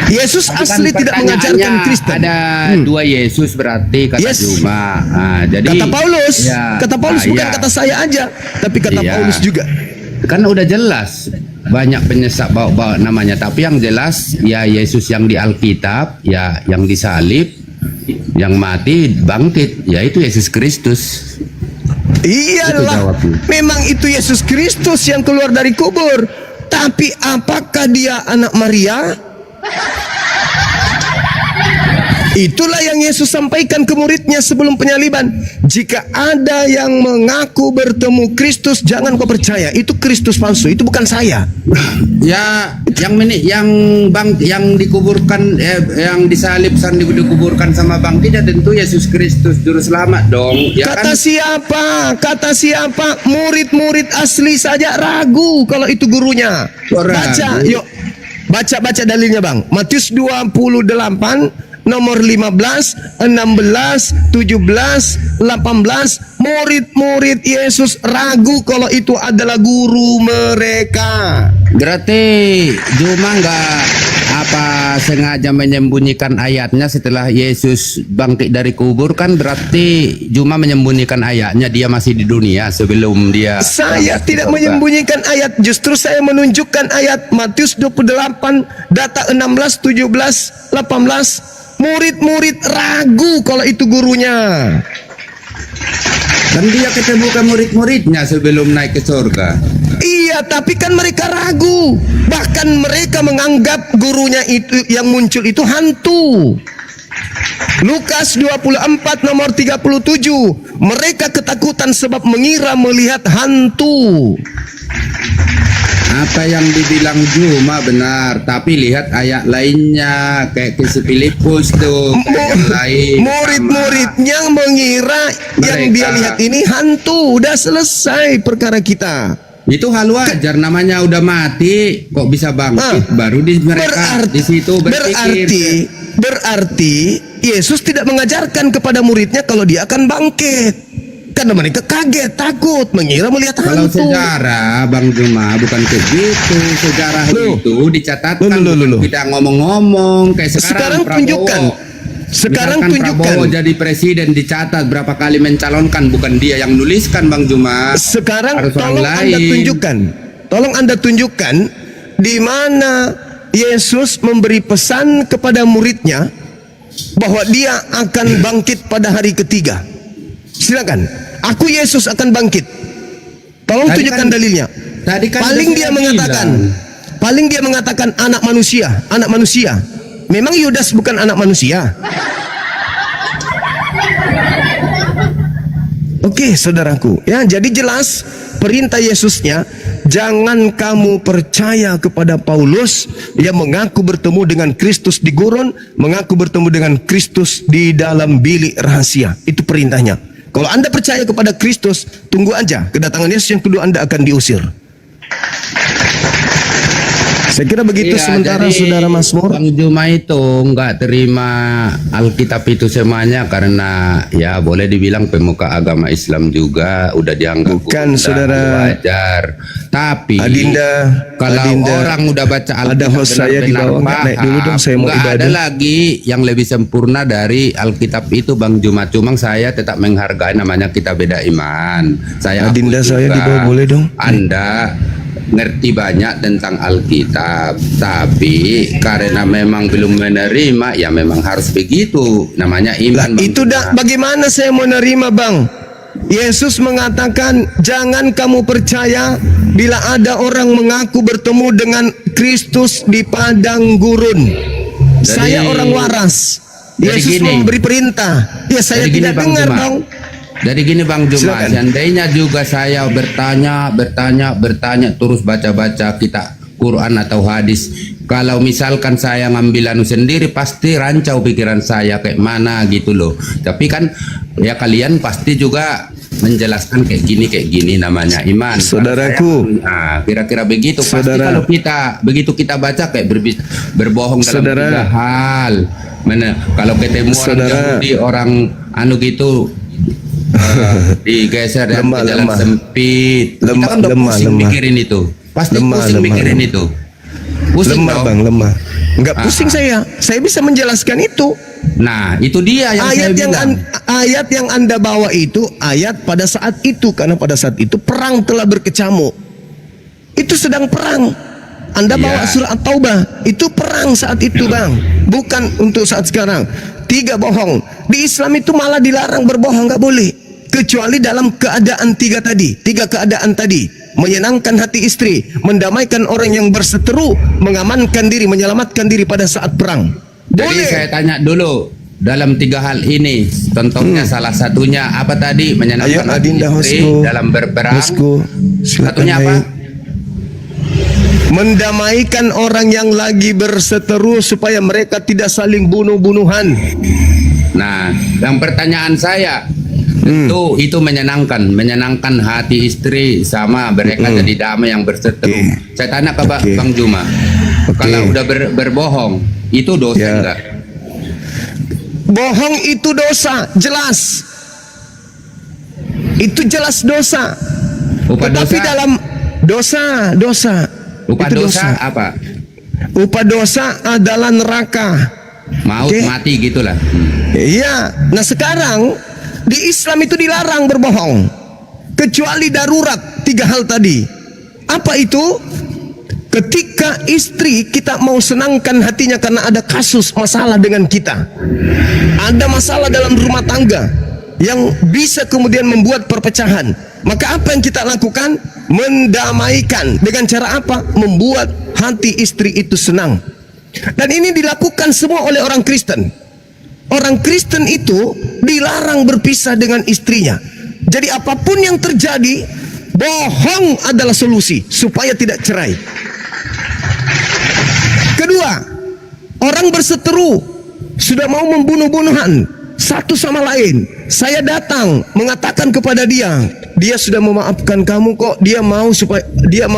Yesus Tapi asli kan tidak mengajarkan pertanyaannya Kristen. Ada dua Yesus berarti kata Yes. Juma. Jadi Kata Paulus, ya, kata Paulus bukan iya. kata saya aja, tapi kata Iya. Paulus juga. Kan udah jelas banyak penyesat bawa namanya, tapi yang jelas ya Yesus yang di Alkitab, ya yang disalib, yang mati, bangkit, yaitu Yesus Kristus. Iyalah, jawabnya. memang itu Yesus Kristus yang keluar dari kubur. Tapi apakah dia anak Maria? Itulah yang Yesus sampaikan ke muridnya sebelum penyaliban. Jika ada yang mengaku bertemu Kristus, jangan kau percaya. Itu Kristus palsu, itu bukan saya. Ya, yang dikuburkan, yang disalib dikuburkan sama bangkit, ya tentu Yesus Kristus juru selamat dong. Ya Kata kan? siapa? Kata siapa? Murid-murid asli saja ragu kalau itu gurunya. Kok Baca, ragu? yuk. Baca dalilnya, Bang. Matius 28 nomor 15, 16, 17, 18. Murid-murid Yesus ragu kalau itu adalah guru mereka. Berarti Juma nggak sengaja menyembunyikan ayatnya setelah Yesus bangkit dari kubur, kan berarti Juma menyembunyikan ayatnya, dia masih di dunia sebelum dia Saya berangkat ke tidak surga. menyembunyikan ayat, justru saya menunjukkan ayat Matius 28 data 16, 17, 18. Murid-murid ragu kalau itu gurunya. Dan dia ketemu ke murid-muridnya sebelum naik ke surga. Iya, tapi kan mereka ragu. Bahkan mereka menganggap gurunya itu yang muncul itu hantu. Lukas 24 nomor 37. Mereka ketakutan sebab mengira melihat hantu. Apa yang dibilang Juma benar, tapi lihat ayat lainnya kayak kisah Filipus tuh, kayak yang lain. Murid-muridnya mengira yang dia Mereka- lihat ini hantu. Udah selesai perkara kita. Itu hal wajar, namanya udah mati kok bisa bangkit, baru mereka di situ berpikir. berarti Yesus tidak mengajarkan kepada muridnya kalau dia akan bangkit. Karena mereka kaget, takut, mengira melihat Kalau hantu. sejarah Bang Juma bukan kayak gitu. Sejarah Loh. itu dicatatkan, Loh. tidak ngomong-ngomong kayak Sekarang Prabowo. tunjukkan. Sekarang Misalkan tunjukkan. Prabowo jadi presiden, dicatat berapa kali mencalonkan, bukan dia yang nuliskan Bang Juma. Sekarang Harus orang tolong Anda lain. tunjukkan. Tolong Anda tunjukkan di mana Yesus memberi pesan kepada muridnya bahwa dia akan bangkit pada hari ketiga. Silakan. Aku Yesus akan bangkit. Tolong Tadi tunjukkan kan- dalilnya. Tadi kan Paling udah dia saya mengatakan, bilang. paling dia mengatakan anak manusia, anak manusia. Memang Yudas bukan anak manusia. Oke, saudaraku. Ya, jadi jelas perintah Yesusnya, jangan kamu percaya kepada Paulus yang mengaku bertemu dengan Kristus di gurun, mengaku bertemu dengan Kristus di dalam bilik rahasia. Itu perintahnya. Kalau Anda percaya kepada Kristus, tunggu aja kedatangan Yesus yang kedua, Anda akan diusir. Saya kira begitu Iya, sementara jadi Saudara Mazmur. Bang Juma itu nggak terima Alkitab itu semuanya karena ya boleh dibilang pemuka agama Islam juga udah dianggap Bukan, udah saudara. wajar. Tapi Adinda, kalau Adinda, orang udah baca ada Alkitab host saya di bawah, nggak naik dulu dong, saya mau nggak ada ibadah. lagi yang lebih sempurna dari Alkitab itu Bang Juma. Cuma saya tetap menghargai, namanya kita beda iman. Saya akui Adinda saya juga di bawah, boleh dong? Anda ngerti banyak tentang Alkitab, tapi karena memang belum menerima, ya memang harus begitu. Namanya Lah, iman. Bang itu Juma. dah bagaimana saya mau nerima, Bang? Yesus mengatakan, jangan kamu percaya bila ada orang mengaku bertemu dengan Kristus di padang gurun. Saya orang waras. jadi Yesus gini. memberi perintah. Ya saya Jadi gini, tidak Bang dengar Juma. dong. Jadi gini Bang Juma, Silakan. seandainya juga saya bertanya terus baca-baca kita Quran atau hadis. Kalau misalkan saya ngambil anu sendiri, pasti rancau pikiran saya kayak mana gitu loh. Tapi kan ya kalian pasti juga menjelaskan kayak gini namanya iman. Saudaraku. Kira-kira begitu. Pasti Saudara. kalau kita begitu kita baca kayak berbohong dalam Saudara. tiga hal. Kalau ketemu orang Saudara. Yahudi, orang anu gitu, digeser dan Lemah, ke jalan lemah. sempit. Kita kan udah Lemah, pusing lemah. mikirin itu. Pasti Lemah, pusing lemah, mikirin lemah. itu. Pusing Lemah dong. bang, lemah. Enggak pusing saya bisa menjelaskan itu. Nah, itu dia yang saya Ayat yang bilang. ayat yang Anda bawa itu ayat pada saat itu, karena pada saat itu perang telah berkecamuk. Itu sedang perang. Anda bawa Iya. surat At-Taubah, itu perang saat itu bang, bukan untuk saat sekarang. 3 bohong di Islam itu malah dilarang berbohong, nggak boleh kecuali dalam keadaan 3 tadi, 3 keadaan tadi: menyenangkan hati istri, mendamaikan orang yang berseteru, mengamankan diri, menyelamatkan diri pada saat perang. Jadi Boleh. saya tanya dulu, dalam 3 hal ini, contohnya salah satunya apa tadi? Menyenangkan Ayo hati Adinda istri Hosku. dalam berperang. Hosku, silakan, Satunya apa? baik. Mendamaikan orang yang lagi berseteru supaya mereka tidak saling bunuh-bunuhan. Nah, yang pertanyaan saya, itu menyenangkan hati istri sama mereka jadi damai yang berseteru. Oke. Saya tanya ke Oke. Bang Juma, Oke. kalau udah berbohong, itu dosa Ya. enggak? Bohong itu dosa, jelas. Itu jelas dosa. Upah Tetapi dosa? dalam dosa. Upah Itu dosa apa? Upah dosa adalah neraka. Maut, Oke. mati gitulah. Iya. Nah sekarang di Islam itu dilarang berbohong, kecuali darurat 3 hal tadi. Apa itu? Ketika istri kita mau senangkan hatinya karena ada kasus masalah dengan kita, ada masalah dalam rumah tangga yang bisa kemudian membuat perpecahan, maka apa yang kita lakukan? Mendamaikan. Dengan cara apa? Membuat hati istri itu senang. Dan ini dilakukan semua oleh orang Kristen. Orang Kristen itu dilarang berpisah dengan istrinya. Jadi apapun yang terjadi, bohong adalah solusi supaya tidak cerai. Kedua, orang berseteru sudah mau membunuh-bunuhan satu sama lain. Saya datang mengatakan kepada dia sudah memaafkan kamu kok, dia mau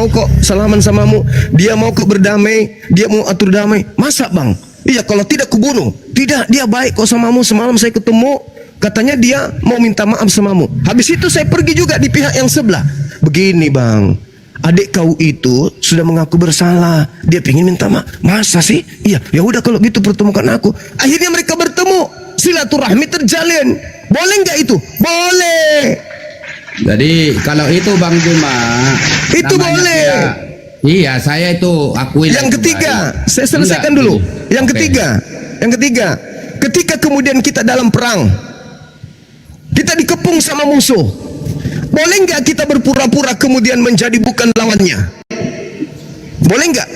kok salaman samamu, dia mau kok berdamai, dia mau atur damai. Masa bang? Iya, kalau tidak kubunuh. Tidak, dia baik kok samamu, semalam saya ketemu, katanya dia mau minta maaf samamu. Habis itu saya pergi juga di pihak yang sebelah. Begini bang, adik kau itu sudah mengaku bersalah, dia pengen minta maaf. Masa sih? Iya, ya udah kalau gitu pertemukan aku. Akhirnya mereka bertemu, silaturahmi terjalin. Boleh nggak itu? Boleh. Jadi kalau itu Bang Juma, Itu namanya boleh. iya, saya itu akui. Yang ketiga, saya selesaikan dulu. Yang ketiga, ketika kemudian kita dalam perang, kita dikepung sama musuh, boleh nggak kita berpura-pura kemudian menjadi bukan lawannya? Boleh nggak?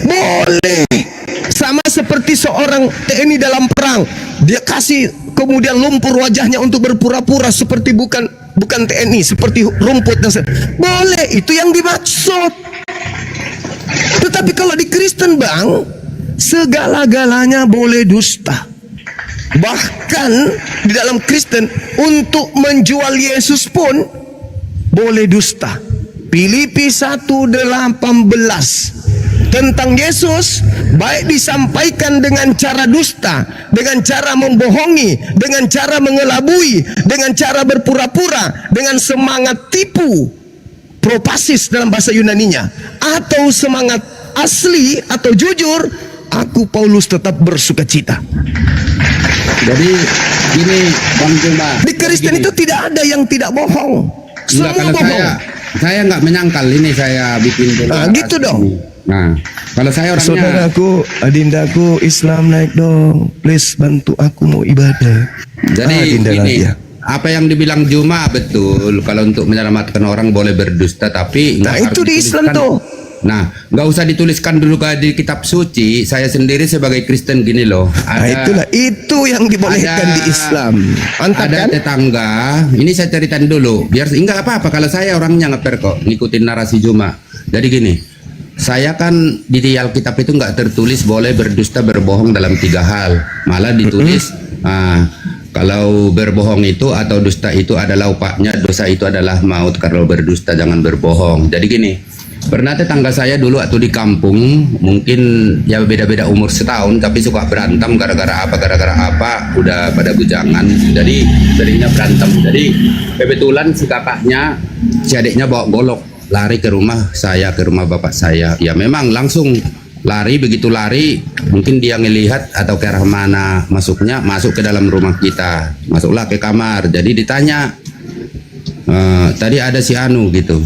Boleh. Sama seperti seorang TNI dalam perang, dia kasih kemudian lumpur wajahnya untuk berpura-pura seperti bukan TNI, seperti rumput dan boleh, itu yang dimaksud. Tetapi kalau di Kristen bang, segala-galanya boleh dusta. Bahkan di dalam Kristen untuk menjual Yesus pun boleh dusta. Filipi 1:18 tentang Yesus baik disampaikan dengan cara dusta, dengan cara membohongi, dengan cara mengelabui, dengan cara berpura-pura, dengan semangat tipu, propasis dalam bahasa Yunaninya, atau semangat asli atau jujur, aku Paulus tetap bersukacita. Jadi ini Bang Juma, Di Kristen gini. itu tidak ada yang tidak bohong. Enggak, Semua kalau bohong. saya nggak menyangkal ini, saya bikin dulu. Nah, gitu dong. Nah, kalau saya orangnya Saudaraku, adindaku, Islam naik dong. Please bantu aku mau ibadah. jadi Adinda ini Nadia. apa yang dibilang Juma betul. Kalau untuk menyelamatkan orang boleh berdusta, tapi Nah, nggak itu harus di Islam dituliskan. tuh. Nah, nggak usah dituliskan dulu di kitab suci. Saya sendiri sebagai Kristen gini loh. Nah, itulah itu yang dibolehkan ada- di Islam. Mantap Ada kan? tetangga, ini saya ceritain dulu. Biar enggak apa-apa kalau saya orangnya ngeper kok, ngikutin narasi Juma. Jadi gini, saya kan di Alkitab itu nggak tertulis boleh berdusta berbohong dalam 3 hal. Malah ditulis Kalau berbohong itu atau dusta itu adalah upahnya, dosa itu adalah maut. Kalau berdusta jangan berbohong. Jadi gini, pernah tetangga saya dulu waktu di kampung, mungkin ya beda-beda umur setahun, tapi suka berantem gara-gara apa, udah pada bujangan. Jadi seringnya berantem. Jadi kebetulan si kakaknya, si adiknya bawa golok, lari ke rumah saya, ke rumah bapak saya. Ya memang langsung lari, begitu lari mungkin dia ngelihat atau ke arah mana masuknya, masuk ke dalam rumah kita, masuklah ke kamar. Jadi ditanya, tadi ada si Anu gitu.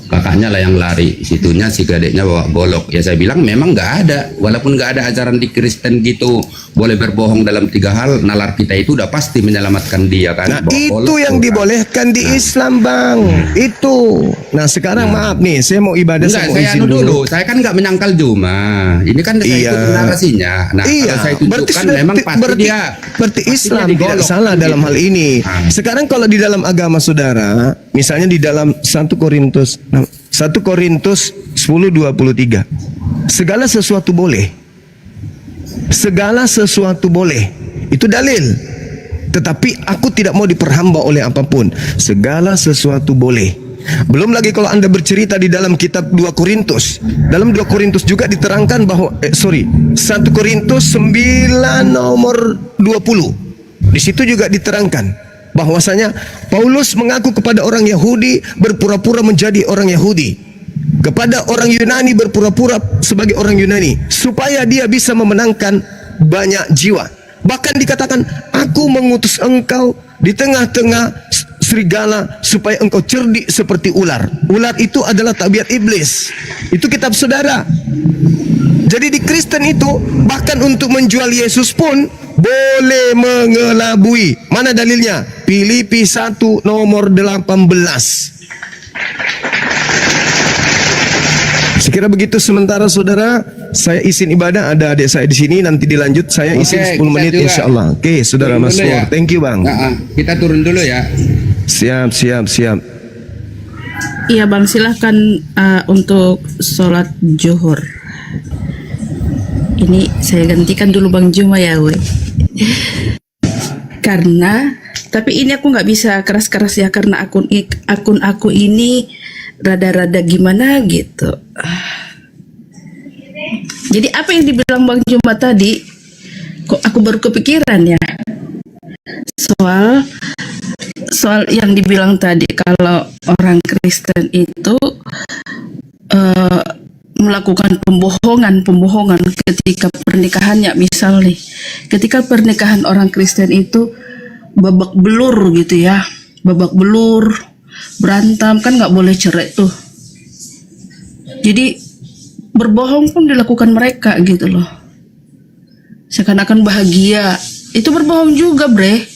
Kakaknya lah yang lari, situnya si adiknya bawa golok. Ya saya bilang memang nggak ada, walaupun nggak ada ajaran di Kristen gitu boleh berbohong dalam 3 hal. Nalar kita itu udah pasti menyelamatkan dia kan. Nah, Bawa itu golok yang tuh, kan. dibolehkan di Islam, Bang. Itu. Nah, sekarang maaf nih, saya mau ibadah, Enggak, saya mau saya izin anu dulu. dulu. Saya kan nggak menyangkal Juma. Ini kan saya Iya. ikut narasinya. Nah, Iya, kalau saya tunjukkan memang pasti berarti dia berarti pastinya Islam tidak digolok, salah gitu. dalam hal ini. Sekarang kalau di dalam agama saudara, misalnya di dalam 1 Korintus 10:23, segala sesuatu boleh. Segala sesuatu boleh. Itu dalil. Tetapi aku tidak mau diperhamba oleh apapun. Segala sesuatu boleh. Belum lagi kalau Anda bercerita di dalam kitab 2 Korintus. Dalam 2 Korintus juga diterangkan bahwa 1 Korintus 9 nomor 20. Di situ juga diterangkan bahwasanya Paulus mengaku kepada orang Yahudi berpura-pura menjadi orang Yahudi, kepada orang Yunani berpura-pura sebagai orang Yunani, supaya dia bisa memenangkan banyak jiwa. Bahkan dikatakan, aku mengutus engkau di tengah-tengah serigala supaya engkau cerdik seperti ular. Ular itu adalah tabiat iblis. Itu kitab saudara. Jadi di Kristen itu bahkan untuk menjual Yesus pun boleh mengelabui. Mana dalilnya? Filipi 1 nomor 18. Sekira begitu sementara saudara, saya izin ibadah, ada adik saya di sini, nanti dilanjut saya izin Oke, 10 menit kita juga. insyaallah. Oke, saudara Turun Mas dulu Nur. ya. Thank you, Bang. Kita turun dulu ya. Siap. Iya Bang, silahkan untuk sholat zuhur. Ini saya gantikan dulu Bang Juma ya, we. Karena, tapi ini aku nggak bisa keras-keras ya, karena akun aku ini rada-rada gimana gitu. Jadi apa yang dibilang Bang Juma tadi, kok aku baru kepikiran ya, soal yang dibilang tadi kalau orang Kristen itu melakukan pembohongan ketika pernikahannya. Misal nih, ketika pernikahan orang Kristen itu babak belur gitu ya, babak belur, berantem, kan nggak boleh cerai tuh. Jadi berbohong pun dilakukan mereka gitu loh, seakan-akan bahagia. Itu berbohong juga, bre.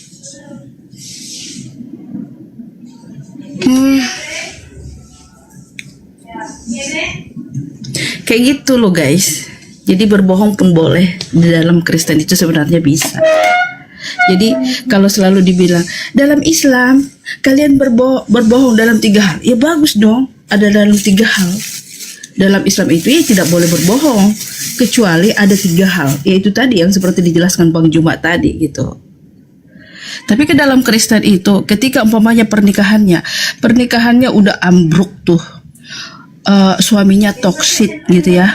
Kayak gitu loh guys. Jadi berbohong pun boleh di dalam Kristen itu sebenarnya bisa. Jadi kalau selalu dibilang dalam Islam kalian berbohong dalam 3 hal, ya bagus dong. Ada dalam 3 hal. Dalam Islam itu ya tidak boleh berbohong kecuali ada 3 hal, yaitu tadi yang seperti dijelaskan Bang Juma tadi gitu. Tapi ke dalam Kristen itu ketika umpamanya pernikahannya udah ambruk tuh, suaminya toksik gitu ya,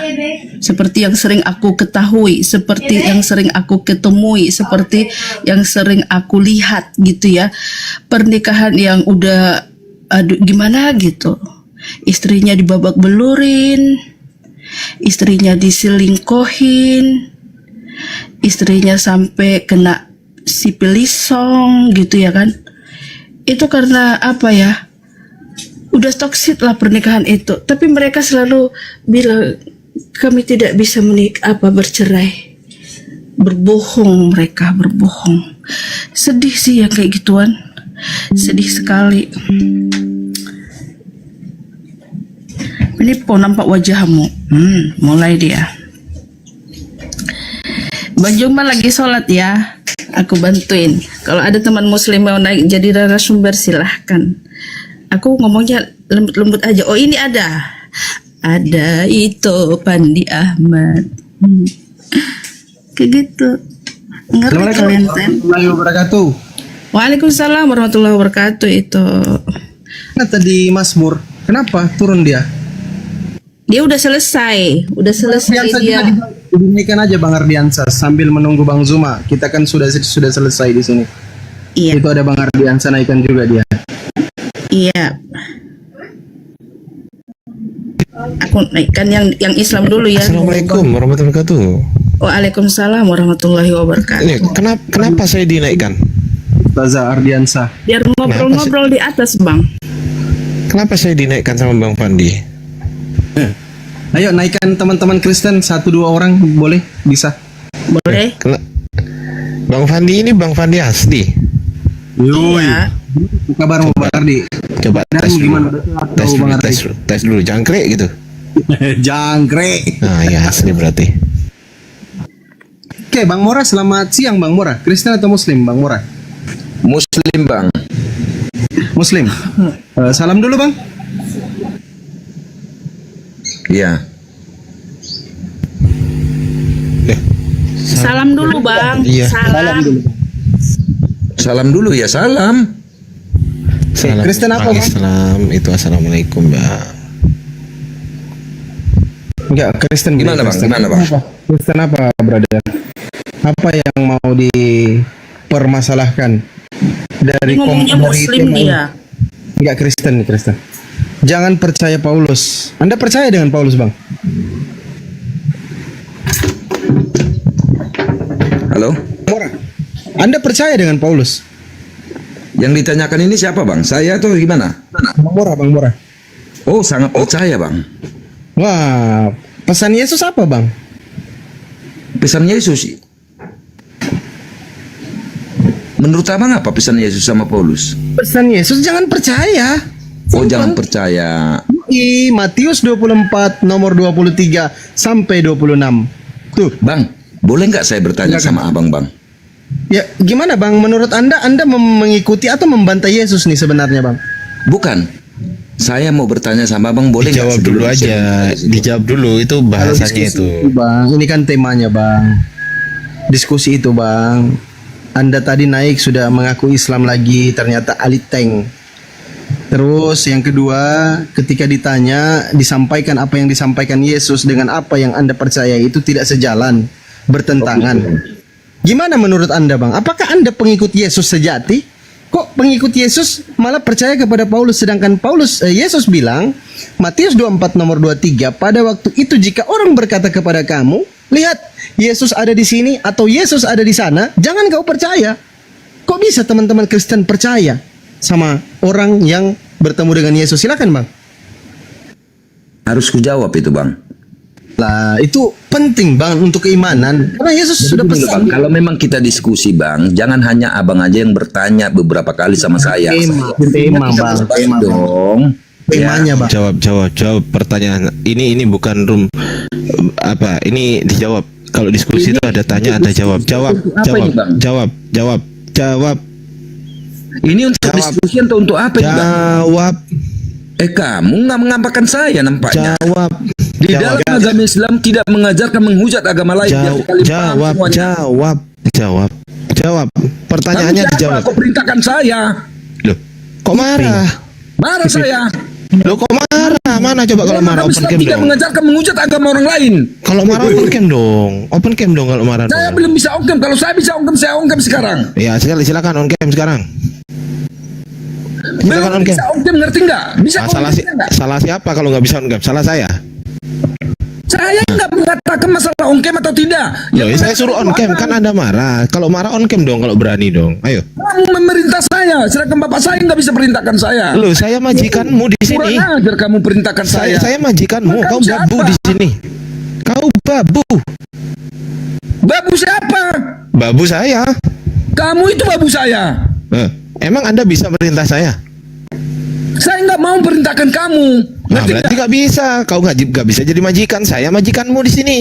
seperti yang sering aku ketahui, seperti yang sering aku ketemui, seperti yang sering aku lihat gitu ya, pernikahan yang udah aduh gimana gitu, istrinya dibabak belurin, istrinya diselingkuhin, istrinya sampai kena sipilisong gitu ya kan. Itu karena apa ya, udah toksik lah pernikahan itu. Tapi mereka selalu bilang kami tidak bisa bercerai. Berbohong, mereka berbohong. Sedih sih yang kayak gituan, sedih sekali. Ini po nampak wajahmu, mulai dia. Bang Juma lagi sholat ya, aku bantuin. Kalau ada teman muslim mau naik jadi narasumber silahkan. Aku ngomongnya lembut-lembut aja. Oh ini ada itu Pandi Ahmad. Kayak gitu. Ngeri kalian ten. Warahmatullahi wabarakatuh. Waalaikumsalam warahmatullahi wabarakatuh itu. Nah, tadi Mazmur, kenapa turun dia? Dia udah selesai Ardiansa dia. juga dinaikkan aja Bang Ardiansa sambil menunggu Bang Zuma. Kita kan sudah selesai di sini. Iya, Itu ada Bang Ardiansa naikkan juga dia. iya. Aku naikkan yang Islam dulu ya. Assalamualaikum warahmatullahi wabarakatuh. Waalaikumsalam warahmatullahi wabarakatuh. Ini kenapa saya dinaikkan? Taza Ardiansa. Biar ngobrol-ngobrol di atas, Bang. Kenapa saya dinaikkan sama Bang Fandi? Ayo naikkan teman-teman Kristen 1-2 orang boleh bisa. Boleh? Bang Fandi ini Bang Fandi asli. Iya. Apa kabar Bang Ardi? Coba Dan tes dulu. gimana? Tes Tahu dulu, Bang Ardi? tes dulu, jangkrik gitu. Jangkrik. Nah, ya asli berarti. Oke, Bang Mora, selamat siang Bang Mora. Kristen atau Muslim Bang Mora? Muslim bang. Muslim. Salam dulu Bang. Iya. Salam dulu, Bang. Iya. Salam. Salam dulu ya salam. Salam. Kristen apa, Bang? Islam itu assalamualaikum, Mbak. Enggak, Kristen. Gimana, Bang? Kristen. Gimana, Bang? Kristen apa, brother? Apa yang mau dipermasalahkan dari Ngomongnya Muslim dia. Enggak, Kristen nih, Kristen. Jangan percaya Paulus. Anda percaya dengan Paulus, Bang? Halo. Mora. Anda percaya dengan Paulus? Yang ditanyakan ini siapa bang? Saya atau gimana? Bang Mora, Bang Mora. Oh sangat percaya bang. Wah, pesan Yesus apa, Bang? Pesan Yesus. Menurut abang apa pesan Yesus sama Paulus? Pesan Yesus jangan percaya. Oh jangan percaya. Di Matius 24 nomor 23 sampai 26. Tuh. Bang, boleh nggak saya bertanya Silakan. sama abang bang? Ya, gimana Bang? Menurut Anda mengikuti atau membantai Yesus nih sebenarnya, Bang? Bukan. Saya mau bertanya sama abang, boleh nggak? Dijawab sebelum dulu saya aja, bertanya di situ? dijawab dulu itu bahasanya itu. Bang, ini kan temanya, Bang. Diskusi itu, Bang. Anda tadi naik sudah mengaku Islam lagi, ternyata aliteng. Terus yang kedua, ketika ditanya, disampaikan apa yang disampaikan Yesus dengan apa yang Anda percaya itu tidak sejalan, bertentangan. Gimana menurut Anda, Bang? Apakah Anda pengikut Yesus sejati? Kok pengikut Yesus malah percaya kepada Paulus, sedangkan Yesus bilang Matius 24 nomor 23, pada waktu itu jika orang berkata kepada kamu, lihat Yesus ada di sini atau Yesus ada di sana, jangan kau percaya. Kok bisa teman-teman Kristen percaya sama orang yang bertemu dengan Yesus? Silakan, Bang. Harus kujawab itu bang. Lah, itu penting, Bang, untuk keimanan. Karena Yesus sudah Begini, pesan. Bang, kalau memang kita diskusi bang, jangan hanya abang aja yang bertanya beberapa kali sama saya. Tema, Kita Bang. berbagi Tema, Bang. dong. Temanya, Bang. Jawab pertanyaan. Ini bukan room apa? Ini dijawab. Kalau diskusi itu ada tanya, ada jawab. Jawab. Apa Jawab. ini, Bang? Jawab. Ini untuk Jawab. diskusi atau untuk apa ini, Bang? Jawab. Kamu nggak mengampakan saya nampaknya. Jawab. Di dalam agama Islam tidak mengajarkan menghujat agama lain. Biar sekali paham semuanya. Jawab. Pertanyaannya Kamu siapa? dijawab. Kok perintahkan saya? Loh, kok marah? Marah saya. Loh, kok marah? Mana coba kalau marah Agama open Islam cam tidak dong. mengajarkan menghujat agama orang lain. Kalau marah open cam dong. Open cam dong kalau marah Saya dong. belum bisa ongkem. Kalau saya bisa ongkem, saya ongkem sekarang. Ya, silakan on cam sekarang. Silakan Memang on cam. bisa ongkem, ngerti nggak? Bisa Salah ongkem nggak? salah siapa kalau nggak bisa on cam? Salah saya. Saya nggak mengatakan masalah ongkem atau tidak. Ya, saya suruh on cam kan Anda marah. Kalau marah on cam dong kalau berani dong. Ayo. Kamu memerintah saya, sedangkan bapak saya nggak bisa perintahkan saya. Loh, saya majikanmu di sini. Kurang ajar kamu perintahkan saya. Saya majikanmu. Kamu Kau babu siapa? di sini. Kau babu. Babu siapa? Babu saya. Kamu itu babu saya. Emang Anda bisa perintah saya? Saya nggak mau perintahkan kamu. Nah, Ngerti berarti nggak? nggak bisa. Kau nggak bisa jadi majikan. Saya majikanmu di sini.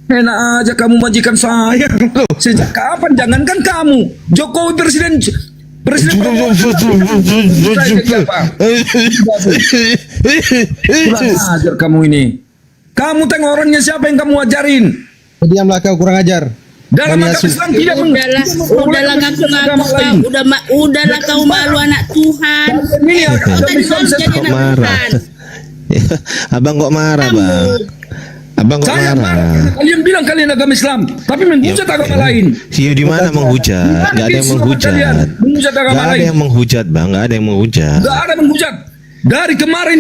Enak aja kamu majikan saya. Loh, sejak kapan? Jangankan kamu, Jokowi presiden Prabowo juga saya siapa? Kurang ajar kamu ini. Kamu tengok orangnya siapa yang kamu ajarin? Diamlah kau, kurang ajar. Dalam Kami agama asu- Islam tidak Udahlah ngaku-ngaku kau. Udahlah kau malu anak Tuhan. Ini ya, Kau agama tadi Islam malu jadi Kok anak marah? Tuhan. Abang kok marah, Bang? Abang kok Saya marah marah? karena kalian bilang kalian agama Islam, tapi menghujat agama lain. Iya, di mana menghujat? Gak ada yang menghujat. Menghujat agama Gak ada lain. yang menghujat, Bang. Gak ada yang menghujat. Gak ada menghujat. Dari kemarin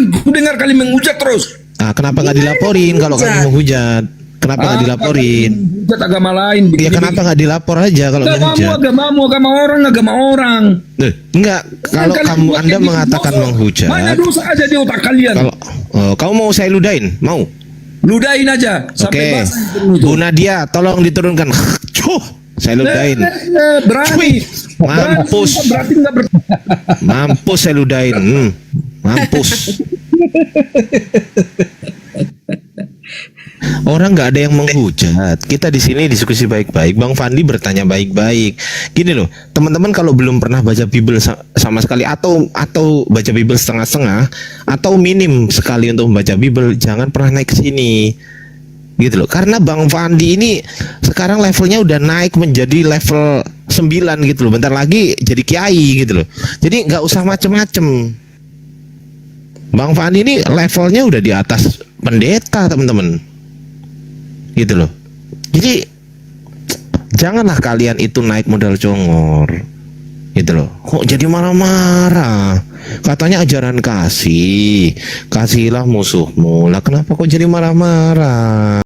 ku dengar kalian menghujat terus. Ah, kenapa nggak dilaporin kalau kami menghujat? Kenapa nggak dilaporin? Menghujat agama lain. Ya kenapa nggak dilapor aja kalau menghujat? Agama orang. Enggak, kalau kamu Anda mengatakan menghujat, Mana dosa aja di otak kalian. kalau kamu mau saya ludahin, mau? Ludahin aja sampai Oke, basah itu. Bu Nadia, tolong diturunkan. Cuh, saya ludahin. Berani. Mampus. Berarti nggak Mampus saya ludahin. Mampus. Orang nggak ada yang menghujat. Kita di sini diskusi baik-baik. Bang Fandi bertanya baik-baik. Gini loh, teman-teman kalau belum pernah baca Bible sama sekali atau baca Bible setengah-setengah atau minim sekali untuk membaca Bible, jangan pernah naik ke sini. Gitu loh. Karena Bang Fandi ini sekarang levelnya udah naik menjadi level 9 gitu loh. Bentar lagi jadi kiai gitu loh. Jadi nggak usah macem-macem. Bang Fandi ini levelnya udah di atas pendeta, teman-teman. Gitu loh. Jadi janganlah kalian itu naik modal congor. Gitu loh. Kok jadi marah-marah? Katanya ajaran kasih. Kasihilah musuhmu. Lah kenapa kok jadi marah-marah?